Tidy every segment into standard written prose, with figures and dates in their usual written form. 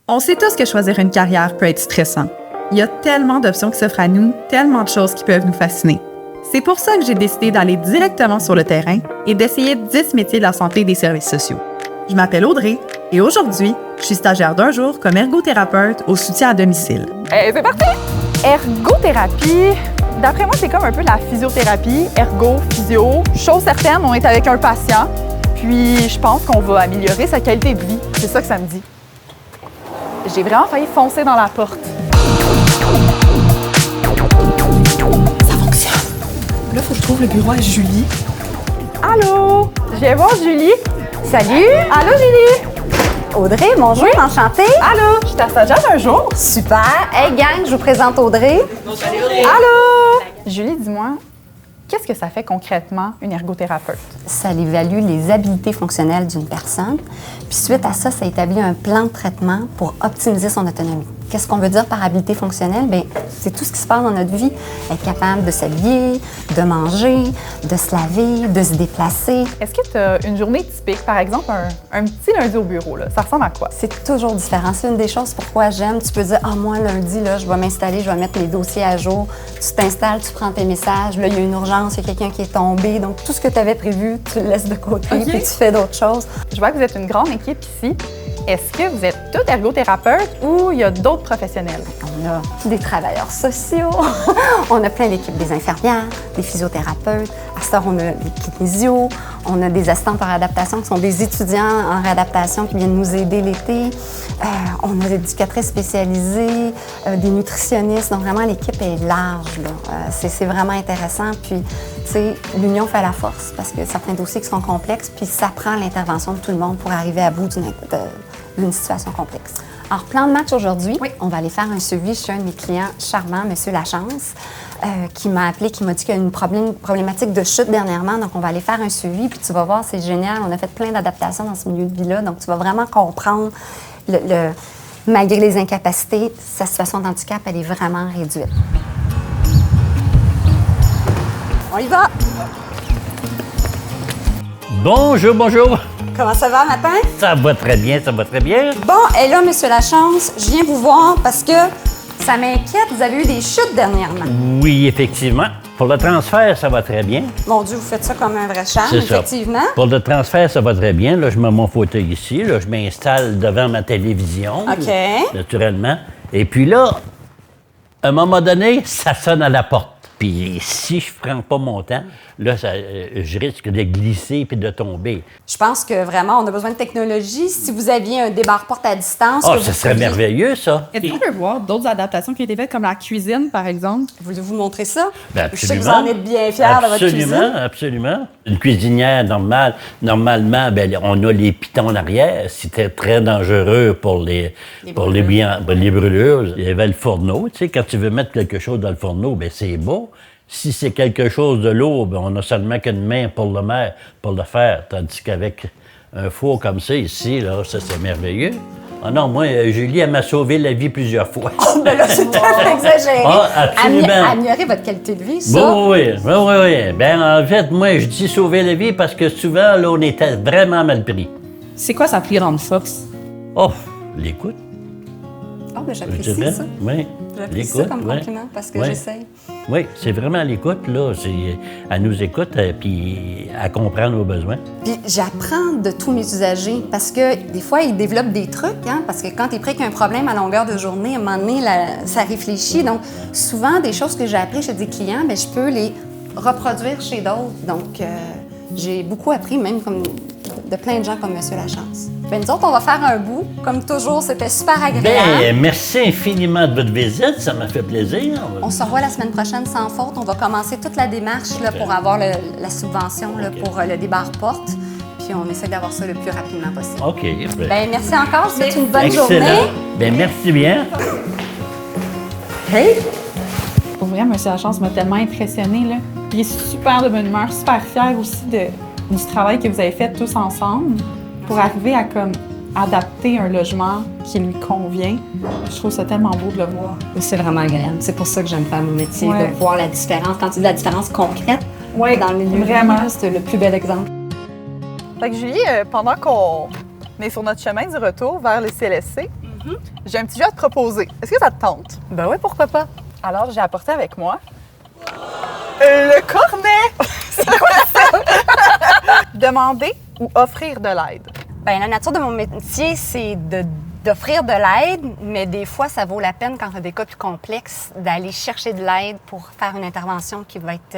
On sait tous que choisir une carrière peut être stressant. Il y a tellement d'options qui s'offrent à nous, tellement de choses qui peuvent nous fasciner. C'est pour ça que j'ai décidé d'aller directement sur le terrain et d'essayer 10 métiers de la santé et des services sociaux. Je m'appelle Audrey et aujourd'hui, je suis stagiaire d'un jour comme ergothérapeute au soutien à domicile. C'est parti! Ergothérapie, d'après moi, c'est comme un peu la physiothérapie, ergo, physio. Chose certaine, on est avec un patient, puis je pense qu'on va améliorer sa qualité de vie. C'est ça que ça me dit. J'ai vraiment failli foncer dans la porte. Ça fonctionne. Là, faut que je trouve le bureau à Julie. Allô? Je viens voir Julie. Salut! Allô, Julie? Audrey, bonjour, Oui. enchantée. Allô? Je suis ta stagiaire un jour. Super. Hey gang, je vous présente Audrey. Allô? Julie, dis-moi, qu'est-ce que ça fait concrètement une ergothérapeute? Ça évalue les habiletés fonctionnelles d'une personne. Puis suite à ça, ça établit un plan de traitement pour optimiser son autonomie. Qu'est-ce qu'on veut dire par habileté fonctionnelle? Bien, c'est tout ce qui se passe dans notre vie. Être capable de s'habiller, de manger, de se laver, de se déplacer. Est-ce que tu as une journée typique, par exemple un petit lundi au bureau, là? Ça ressemble à quoi? C'est toujours différent. C'est une des choses pourquoi j'aime. Tu peux dire, moi, lundi, là, je vais m'installer, je vais mettre mes dossiers à jour. Tu t'installes, tu prends tes messages. Là, il y a une urgence, il y a quelqu'un qui est tombé. Donc, tout ce que tu avais prévu, tu le laisses de côté puis tu fais d'autres choses. Je vois que vous êtes une grande équipe ici. Est-ce que vous êtes toutes ergothérapeutes ou il y a d'autres professionnels? On a des travailleurs sociaux, on a plein d'équipes, des infirmières, des physiothérapeutes. À ce temps, on a des kinésios, on a des assistantes en réadaptation qui sont des étudiants en réadaptation qui viennent nous aider l'été. On a des éducatrices spécialisées, des nutritionnistes. Donc, vraiment, l'équipe est large, là. C'est vraiment intéressant. Puis, tu sais, l'union fait la force parce que certains dossiers qui sont complexes, puis ça prend l'intervention de tout le monde pour arriver à bout d'une situation complexe. Alors, plan de match aujourd'hui, on va aller faire un suivi chez un de mes clients charmants, M. Lachance, qui m'a appelé, qui m'a dit qu'il y a une problématique de chute dernièrement. Donc, on va aller faire un suivi, puis tu vas voir, c'est génial. On a fait plein d'adaptations dans ce milieu de vie-là. Donc, tu vas vraiment comprendre, malgré les incapacités, sa situation de handicap, elle est vraiment réduite. On y va! Bonjour, bonjour. Comment ça va, matin? Ça va très bien, ça va très bien. Bon, et là, M. Lachance, je viens vous voir parce que ça m'inquiète. Vous avez eu des chutes dernièrement. Oui, effectivement. Pour le transfert, ça va très bien. Mon Dieu, vous faites ça comme un vrai charme, C'est ça. effectivement. Pour le transfert, ça va très bien. Là, je mets mon fauteuil ici. Là, je m'installe devant ma télévision. OK. Naturellement. Et puis là, à un moment donné, ça sonne à la porte. Puis si je prends pas mon temps, là, je risque de glisser puis de tomber. Je pense que vraiment, on a besoin de technologie. Si vous aviez un débarre-porte à distance... Oh, que ça vous serait pouviez- merveilleux, ça. Est-ce qu'on peut voir d'autres adaptations qui ont été faites, comme la cuisine, par exemple? Voulez-vous montrer ça? Ben, Je sais que vous en êtes bien fiers de votre cuisine. Absolument, absolument. Une cuisinière normale, normalement, ben, on a les pitons en arrière. C'était très dangereux pour les brûlures. Il y avait le fourneau. Tu sais, quand tu veux mettre quelque chose dans le fourneau, ben c'est beau. Si c'est quelque chose de lourd, ben, on a seulement qu'une main pour le faire. Tandis qu'avec un four comme ça, ici, là, ça, c'est merveilleux. Ah non, moi, Julie, elle m'a sauvé la vie plusieurs fois. Oh, ben là, c'est très exagéré. Ah, absolument. Améliorer votre qualité de vie, ça. Oui. Ben, en fait, moi, je dis sauver la vie parce que souvent, là, on était vraiment mal pris. C'est quoi sa plus grande force? Oh, l'écoute. Ah, ben je j'apprécie dirais. ça. Oui. J'apprécie ça L'écoute, comme ouais. compliment parce que Ouais. j'essaye. Oui, c'est vraiment l'écoute, là. Elle nous écoute, puis elle comprend nos besoins. Puis j'apprends de tous mes usagers parce que des fois, ils développent des trucs, hein, parce que quand tu es pris qu'un problème à longueur de journée, à un moment donné, ça réfléchit. Donc, souvent, des choses que j'ai apprises chez des clients, bien, je peux les reproduire chez d'autres. Donc, j'ai beaucoup appris, même comme de plein de gens comme M. Lachance. Bien, nous autres, on va faire un bout. Comme toujours, c'était super agréable. Ben, merci infiniment de votre visite, ça m'a fait plaisir. On se revoit la semaine prochaine sans faute. On va commencer toute la démarche là, pour avoir la subvention là, pour le débarre-porte. Puis on essaie d'avoir ça le plus rapidement possible. OK. Bien, merci encore. Je vous souhaite une bonne Excellent. journée. Ben, merci bien. Hey! Pour vrai, M. Lachance m'a tellement impressionnée, là. Il est super de bonne humeur, super fier aussi du travail que vous avez fait tous ensemble pour arriver à comme adapter un logement qui lui convient. Je trouve ça tellement beau de le voir. C'est vraiment agréable. C'est pour ça que j'aime faire mon métier, Ouais. de voir la différence. Quand tu dis la différence concrète Ouais, dans le milieu, vraiment. c'est le plus bel exemple. Fait que Julie, pendant qu'on est sur notre chemin du retour vers le CLSC, J'ai un petit jeu à te proposer. Est-ce que ça te tente? Ben oui, pourquoi pas? Alors, j'ai apporté avec moi le cornet! C'est quoi ça? Demander ou offrir de l'aide? Bien, la nature de mon métier, c'est d'offrir de l'aide, mais des fois, ça vaut la peine, quand on a des cas plus complexes, d'aller chercher de l'aide pour faire une intervention qui va être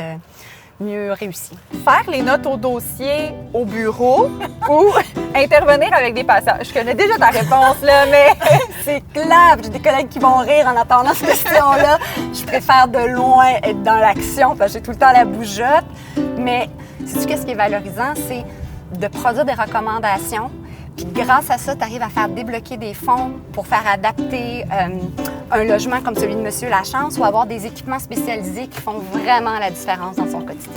mieux réussie. Faire les notes au dossier au bureau ou intervenir avec des patients? Je connais déjà ta réponse, là, mais C'est clair, j'ai des collègues qui vont rire en attendant cette question-là. Je préfère de loin être dans l'action parce que j'ai tout le temps la bougeotte. Mais sais-tu qu'est-ce qui est valorisant? C'est de produire des recommandations. Puis grâce à ça, tu arrives à faire débloquer des fonds pour faire adapter un logement comme celui de Monsieur Lachance ou avoir des équipements spécialisés qui font vraiment la différence dans son quotidien.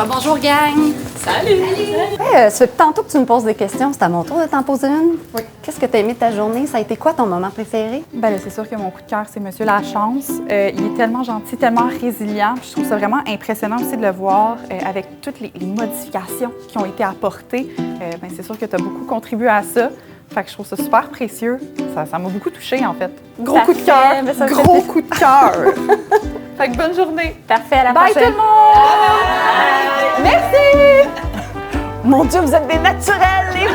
Bonjour, gang! Salut! Tantôt que tu me poses des questions, c'est à mon tour de t'en poser une. Oui. Qu'est-ce que tu as aimé de ta journée? Ça a été quoi ton moment préféré? ben là, c'est sûr que mon coup de cœur, c'est Monsieur Lachance. Il est tellement gentil, tellement résilient. Puis je trouve ça vraiment impressionnant aussi de le voir avec toutes les modifications qui ont été apportées. Ben, c'est sûr que tu as beaucoup contribué à ça. Fait que je trouve ça super précieux. Ça m'a beaucoup touchée, en fait. Gros coup de cœur! Gros coup de cœur! Fait que bonne journée! Parfait, à la Bye prochaine! tout le monde! Merci! Mon Dieu, vous êtes des naturels, les